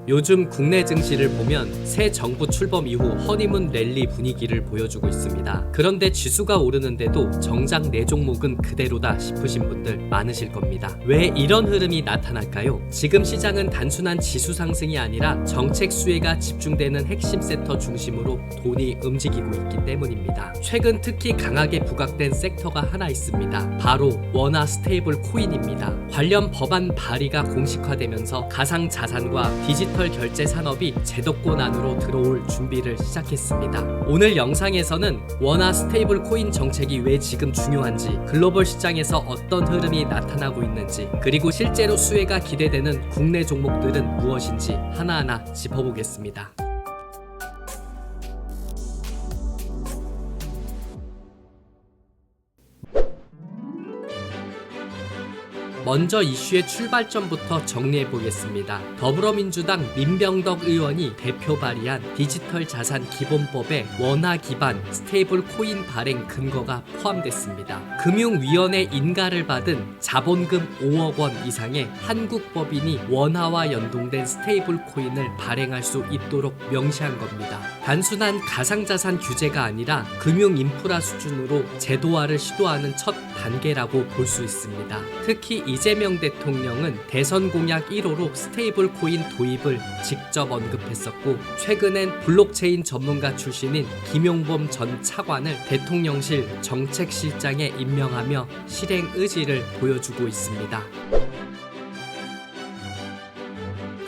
요즘 국내 증시를 보면 새 정부 출범 이후 허니문 랠리 분위기를 보여주고 있습니다. 그런데 지수가 오르는데도 정작 내 종목은 그대로다 싶으신 분들 많으실 겁니다. 왜 이런 흐름이 나타날까요? 지금 시장은 단순한 지수 상승이 아니라 정책 수혜가 집중되는 핵심 섹터 중심으로 돈이 움직이고 있기 때문입니다. 최근 특히 강하게 부각된 섹터가 하나 있습니다. 바로 원화 스테이블 코인입니다. 관련 법안 발의가 공식화되면서 가상자산과 디지털 결제 산업이 제도권 안으로 들어올 준비를 시작했습니다. 오늘 영상에서는 원화 스테이블 코인 정책이 왜 지금 중요한지, 글로벌 시장에서 어떤 흐름이 나타나고 있는지, 그리고 실제로 수혜가 기대되는 국내 종목들은 무엇인지 하나하나 짚어보겠습니다. 먼저 이슈의 출발점부터 정리해보겠습니다. 더불어민주당 민병덕 의원이 대표 발의한 디지털 자산 기본법에 원화 기반 스테이블 코인 발행 근거가 포함됐습니다. 금융위원회 인가를 받은 자본금 5억 원 이상의 한국 법인이 원화와 연동된 스테이블 코인을 발행할 수 있도록 명시한 겁니다. 단순한 가상자산 규제가 아니라 금융 인프라 수준으로 제도화를 시도하는 첫 단계라고 볼 수 있습니다. 특히 이재명 대통령은 대선 공약 1호로 스테이블 코인 도입을 직접 언급했었고, 최근엔 블록체인 전문가 출신인 김용범 전 차관을 대통령실 정책실장에 임명하며 실행 의지를 보여주고 있습니다.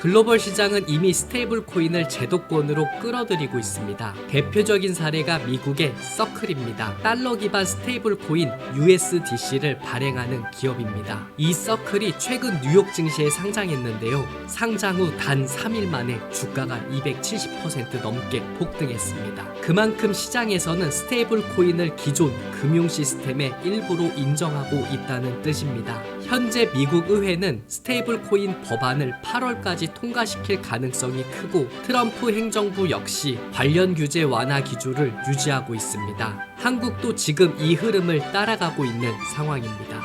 글로벌 시장은 이미 스테이블 코인을 제도권으로 끌어들이고 있습니다. 대표적인 사례가 미국의 서클입니다. 달러 기반 스테이블 코인 USDC를 발행하는 기업입니다. 이 서클이 최근 뉴욕 증시에 상장했는데요. 상장 후 단 3일 만에 주가가 270% 넘게 폭등했습니다. 그만큼 시장에서는 스테이블 코인을 기존 금융 시스템의 일부로 인정하고 있다는 뜻입니다. 현재 미국 의회는 스테이블 코인 법안을 8월까지 통과시킬 가능성이 크고, 트럼프 행정부 역시 관련 규제 완화 기조를 유지하고 있습니다. 한국도 지금 이 흐름을 따라가고 있는 상황입니다.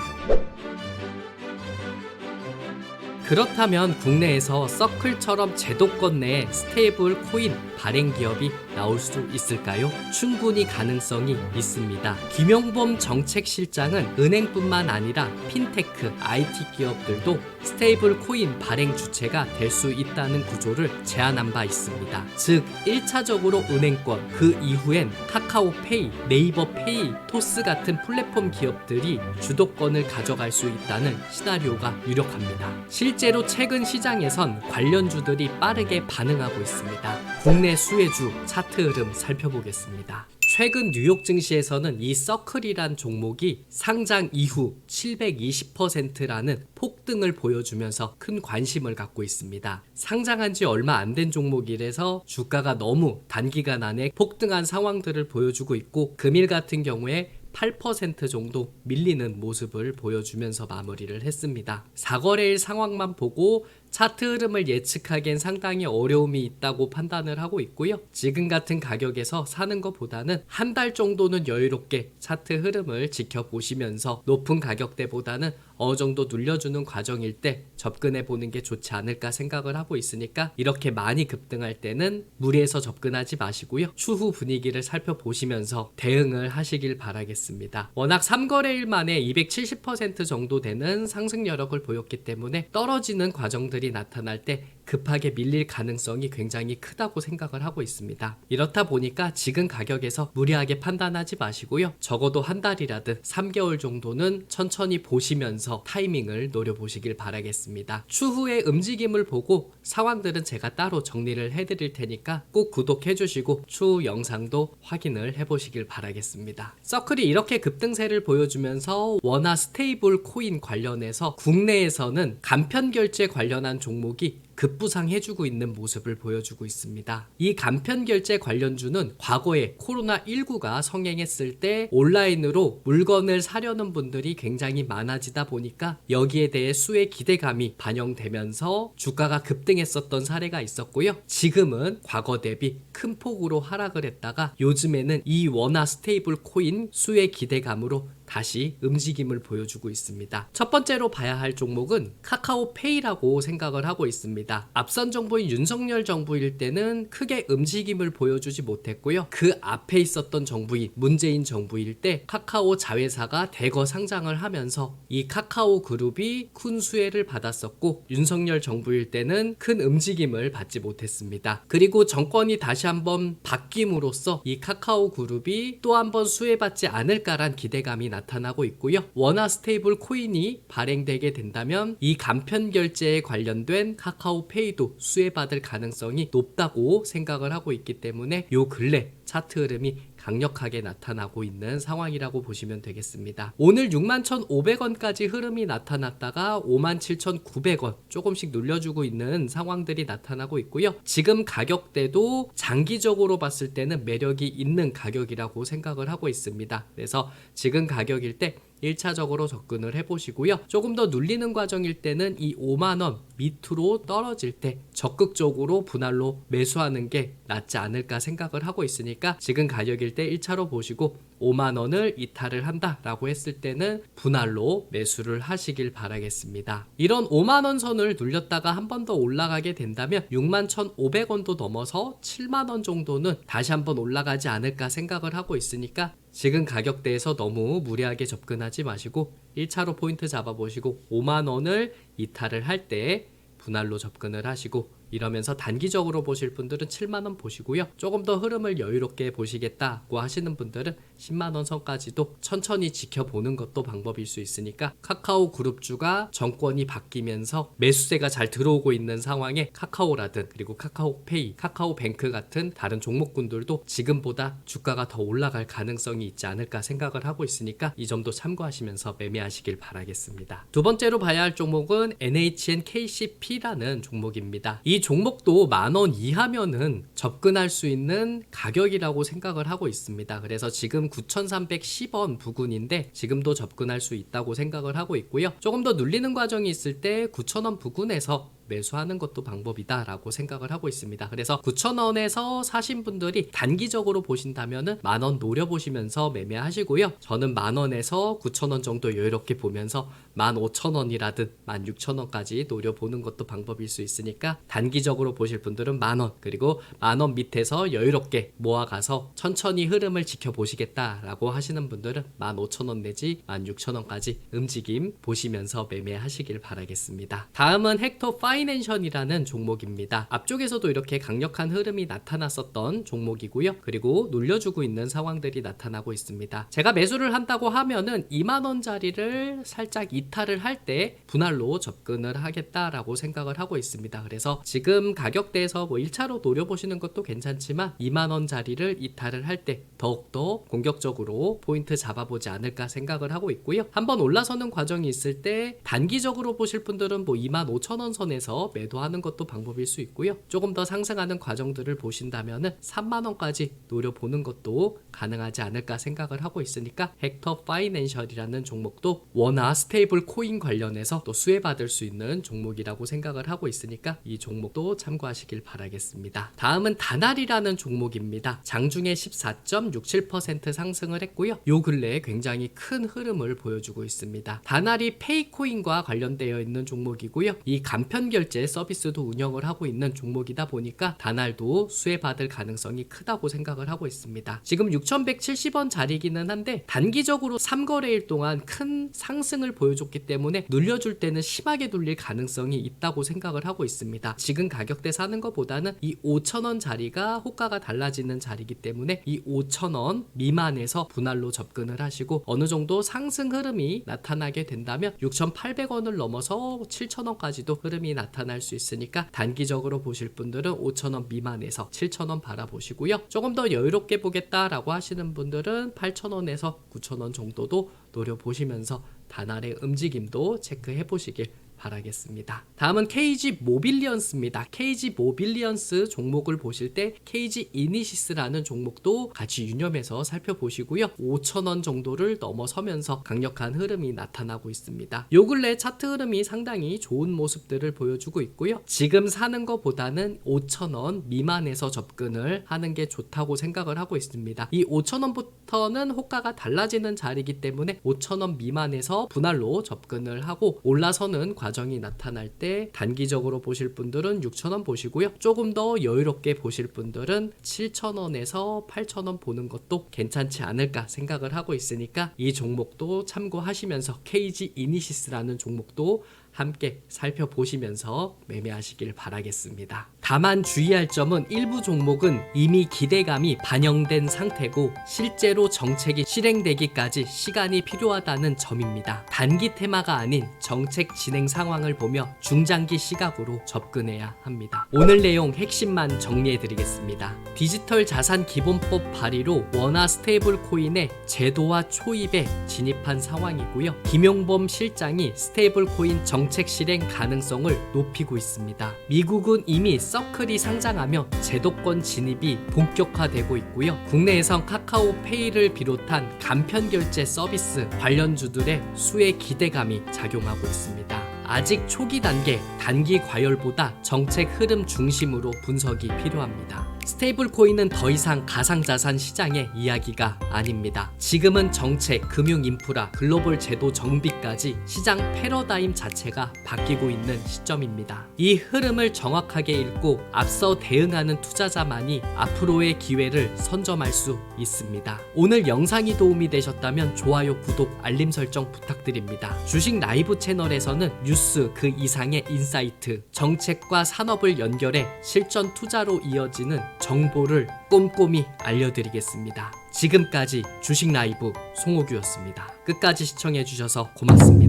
그렇다면 국내에서 서클처럼 제도권 내에 스테이블 코인 발행 기업이 나올 수 있을까요? 충분히 가능성이 있습니다. 김용범 정책실장은 은행뿐만 아니라 핀테크, IT 기업들도 스테이블 코인 발행 주체가 될 수 있다는 구조를 제안한 바 있습니다. 즉 1차적으로 은행권, 그 이후엔 카카오페이, 네이버페이, 토스 같은 플랫폼 기업들이 주도권을 가져갈 수 있다는 시나리오가 유력합니다. 실제로 최근 시장에선 관련주들이 빠르게 반응하고 있습니다. 국내 수혜주 차트 흐름 살펴보겠습니다. 최근 뉴욕 증시에서는 이 서클이란 종목이 상장 이후 720%라는 폭등을 보여주면서 큰 관심을 갖고 있습니다. 상장한 지 얼마 안 된 종목이라서 주가가 너무 단기간 안에 폭등한 상황들을 보여주고 있고, 금일 같은 경우에 8% 정도 밀리는 모습을 보여주면서 마무리를 했습니다. 4거래일 상황만 보고 차트 흐름을 예측하기엔 상당히 어려움이 있다고 판단을 하고 있고요. 지금 같은 가격에서 사는 것보다는 한 달 정도는 여유롭게 차트 흐름을 지켜보시면서 높은 가격대보다는 어느 정도 눌려주는 과정일 때 접근해 보는 게 좋지 않을까 생각을 하고 있으니까, 이렇게 많이 급등할 때는 무리해서 접근하지 마시고요. 추후 분위기를 살펴보시면서 대응을 하시길 바라겠습니다. 워낙 3거래일 만에 270% 정도 되는 상승 여력을 보였기 때문에 떨어지는 과정들이 나타날 때 급하게 밀릴 가능성이 굉장히 크다고 생각을 하고 있습니다. 이렇다 보니까 지금 가격에서 무리하게 판단하지 마시고요. 적어도 한 달이라든 3개월 정도는 천천히 보시면서 타이밍을 노려보시길 바라겠습니다. 추후의 움직임을 보고 상황들은 제가 따로 정리를 해드릴 테니까 꼭 구독해주시고 추후 영상도 확인을 해보시길 바라겠습니다. 서클이 이렇게 급등세를 보여주면서 원화 스테이블 코인 관련해서 국내에서는 간편결제 관련한 종목이 급부상해주고 있는 모습을 보여주고 있습니다. 이 간편결제 관련주는 과거에 코로나19가 성행했을 때 온라인으로 물건을 사려는 분들이 굉장히 많아지다 보니까 여기에 대해 수혜 기대감이 반영되면서 주가가 급등했었던 사례가 있었고요. 지금은 과거 대비 큰 폭으로 하락을 했다가 요즘에는 이 원화 스테이블 코인 수혜 기대감으로 다시 움직임을 보여주고 있습니다. 첫 번째로 봐야 할 종목은 카카오페이라고 생각을 하고 있습니다. 앞선 정부인 윤석열 정부일 때는 크게 움직임을 보여주지 못했고요. 그 앞에 있었던 정부인 문재인 정부일 때 카카오 자회사가 대거 상장을 하면서 이 카카오 그룹이 큰 수혜를 받았었고, 윤석열 정부일 때는 큰 움직임을 받지 못했습니다. 그리고 정권이 다시 한번 바뀜으로써 이 카카오 그룹이 또 한번 수혜받지 않을까란 기대감이 나타나고 있고요. 원화 스테이블 코인이 발행되게 된다면 이 간편 결제에 관련된 카카오페이도 수혜받을 가능성이 높다고 생각을 하고 있기 때문에 요 근래 차트 흐름이 강력하게 나타나고 있는 상황이라고 보시면 되겠습니다. 오늘 61,500원까지 흐름이 나타났다가 57,900원 조금씩 눌려주고 있는 상황들이 나타나고 있고요. 지금 가격대도 장기적으로 봤을 때는 매력이 있는 가격이라고 생각을 하고 있습니다. 그래서 지금 가격일 때 1차적으로 접근을 해보시고요. 조금 더 눌리는 과정일 때는 이 5만원 밑으로 떨어질 때 적극적으로 분할로 매수하는 게 낫지 않을까 생각을 하고 있으니까 지금 가격일 때 1차로 보시고 5만원을 이탈을 한다라고 했을 때는 분할로 매수를 하시길 바라겠습니다. 이런 5만원 선을 눌렸다가 한 번 더 올라가게 된다면 61,500원도 넘어서 7만원 정도는 다시 한번 올라가지 않을까 생각을 하고 있으니까 지금 가격대에서 너무 무리하게 접근하지 마시고 1차로 포인트 잡아보시고 5만원을 이탈을 할 때 분할로 접근을 하시고, 이러면서 단기적으로 보실 분들은 7만원 보시고요. 조금 더 흐름을 여유롭게 보시겠다고 하시는 분들은 10만원 선까지도 천천히 지켜보는 것도 방법일 수 있으니까, 카카오 그룹주가 정권이 바뀌면서 매수세가 잘 들어오고 있는 상황에 카카오라든 그리고 카카오페이, 카카오뱅크 같은 다른 종목군들도 지금보다 주가가 더 올라갈 가능성이 있지 않을까 생각을 하고 있으니까 이 점도 참고하시면서 매매하시길 바라겠습니다. 두 번째로 봐야 할 종목은 NHNKCP라는 종목입니다. 이 종목도 만원 이하면은 접근할 수 있는 가격이라고 생각을 하고 있습니다. 그래서 지금 9,310원 부근인데 지금도 접근할 수 있다고 생각을 하고 있고요. 조금 더 눌리는 과정이 있을 때 9,000원 부근에서 매수하는 것도 방법이다 라고 생각을 하고 있습니다. 그래서 9,000원에서 사신 분들이 단기적으로 보신다면은 만원 노려보시면서 매매하시고요. 저는 만원에서 9,000원 정도 여유롭게 보면서 15,000원이라든 16,000원까지 노려보는 것도 방법일 수 있으니까 단기적으로 보실 분들은 만원, 그리고 만원 밑에서 여유롭게 모아가서 천천히 흐름을 지켜보시겠다 라고 하시는 분들은 15,000원 내지 16,000원까지 움직임 보시면서 매매하시길 바라겠습니다. 다음은 헥터 파이낸셜이라는 종목입니다. 앞쪽에서도 이렇게 강력한 흐름이 나타났었던 종목이고요. 그리고 눌려주고 있는 상황들이 나타나고 있습니다. 제가 매수를 한다고 하면은 2만원짜리를 살짝 이탈을 할 때 분할로 접근을 하겠다라고 생각을 하고 있습니다. 그래서 지금 가격대에서 뭐 1차로 노려보시는 것도 괜찮지만 2만원짜리를 이탈을 할 때 더욱더 공격적으로 포인트 잡아보지 않을까 생각을 하고 있고요. 한번 올라서는 과정이 있을 때 단기적으로 보실 분들은 뭐 25,000원 선에서 매도하는 것도 방법일 수 있고요. 조금 더 상승하는 과정들을 보신다면은 3만원까지 노려보는 것도 가능하지 않을까 생각을 하고 있으니까 헥터 파이낸셜이라는 종목도 원화 스테이블 코인 관련해서 또 수혜받을 수 있는 종목이라고 생각을 하고 있으니까 이 종목도 참고하시길 바라겠습니다. 다음은 다날이라는 종목입니다. 장중에 14.67% 상승을 했고요. 요 근래에 굉장히 큰 흐름을 보여주고 있습니다. 다날이 페이코인과 관련되어 있는 종목이고요. 이 간편 결제 서비스도 운영을 하고 있는 종목이다 보니까 다날도 수혜받을 가능성이 크다고 생각을 하고 있습니다. 지금 6,170원 자리기는 한데 단기적으로 3거래일 동안 큰 상승을 보여줬기 때문에 눌려줄 때는 심하게 눌릴 가능성이 있다고 생각을 하고 있습니다. 지금 가격대 사는 것보다는 이 5,000원 자리가 호가가 달라지는 자리이기 때문에 이 5,000원 미만에서 분할로 접근을 하시고, 어느 정도 상승 흐름이 나타나게 된다면 6,800원을 넘어서 7,000원까지도 흐름이 나타날 수 있으니까 단기적으로 보실 분들은 5,000원 미만에서 7,000원 바라보시고요. 조금 더 여유롭게 보겠다라고 하시는 분들은 8,000원에서 9,000원 정도도 노려보시면서 다날의 움직임도 체크해 보시길 바라겠습니다. 다음은 KG 모빌리언스입니다. KG 모빌리언스 종목을 보실 때 KG 이니시스라는 종목도 같이 유념해서 살펴보시고요. 5,000원 정도를 넘어서면서 강력한 흐름이 나타나고 있습니다. 요 근래 차트 흐름이 상당히 좋은 모습들을 보여주고 있고요. 지금 사는 것보다는 5,000원 미만에서 접근을 하는 게 좋다고 생각을 하고 있습니다. 이 5,000원부터는 호가가 달라지는 자리이기 때문에 5,000원 미만에서 분할로 접근을 하고 올라서는 과정이 나타날 때 단기적으로 보실 분들은 6,000원 보시고요. 조금 더 여유롭게 보실 분들은 7,000원에서 8,000원 보는 것도 괜찮지 않을까 생각을 하고 있으니까 이 종목도 참고하시면서 KG 이니시스라는 종목도 함께 살펴보시면서 매매하시길 바라겠습니다. 다만 주의할 점은 일부 종목은 이미 기대감이 반영된 상태고 실제로 정책이 실행되기까지 시간이 필요하다는 점입니다. 단기 테마가 아닌 정책 진행 상황을 보며 중장기 시각으로 접근해야 합니다. 오늘 내용 핵심만 정리해드리겠습니다. 디지털 자산 기본법 발의로 원화 스테이블 코인의 제도화 초입에 진입한 상황이고요. 김용범 실장이 스테이블 코인 정책 실행 가능성을 높이고 있습니다. 미국은 이미 서클이 상장하며 제도권 진입이 본격화되고 있고요. 국내에선 카카오페이를 비롯한 간편 결제 서비스 관련주들의 수혜 기대감이 작용하고 있습니다. 아직 초기 단계, 단기 과열보다 정책 흐름 중심으로 분석이 필요합니다. 스테이블 코인은 더 이상 가상자산 시장의 이야기가 아닙니다. 지금은 정책, 금융 인프라, 글로벌 제도 정비까지 시장 패러다임 자체가 바뀌고 있는 시점입니다. 이 흐름을 정확하게 읽고 앞서 대응하는 투자자만이 앞으로의 기회를 선점할 수 있습니다. 오늘 영상이 도움이 되셨다면 좋아요, 구독, 알림 설정 부탁드립니다. 주식 라이브 채널에서는 뉴스 그 이상의 인사이트, 정책과 산업을 연결해 실전 투자로 이어지는 정보를 꼼꼼히 알려드리겠습니다. 지금까지 주식 라이브 송호규였습니다. 끝까지 시청해주셔서 고맙습니다.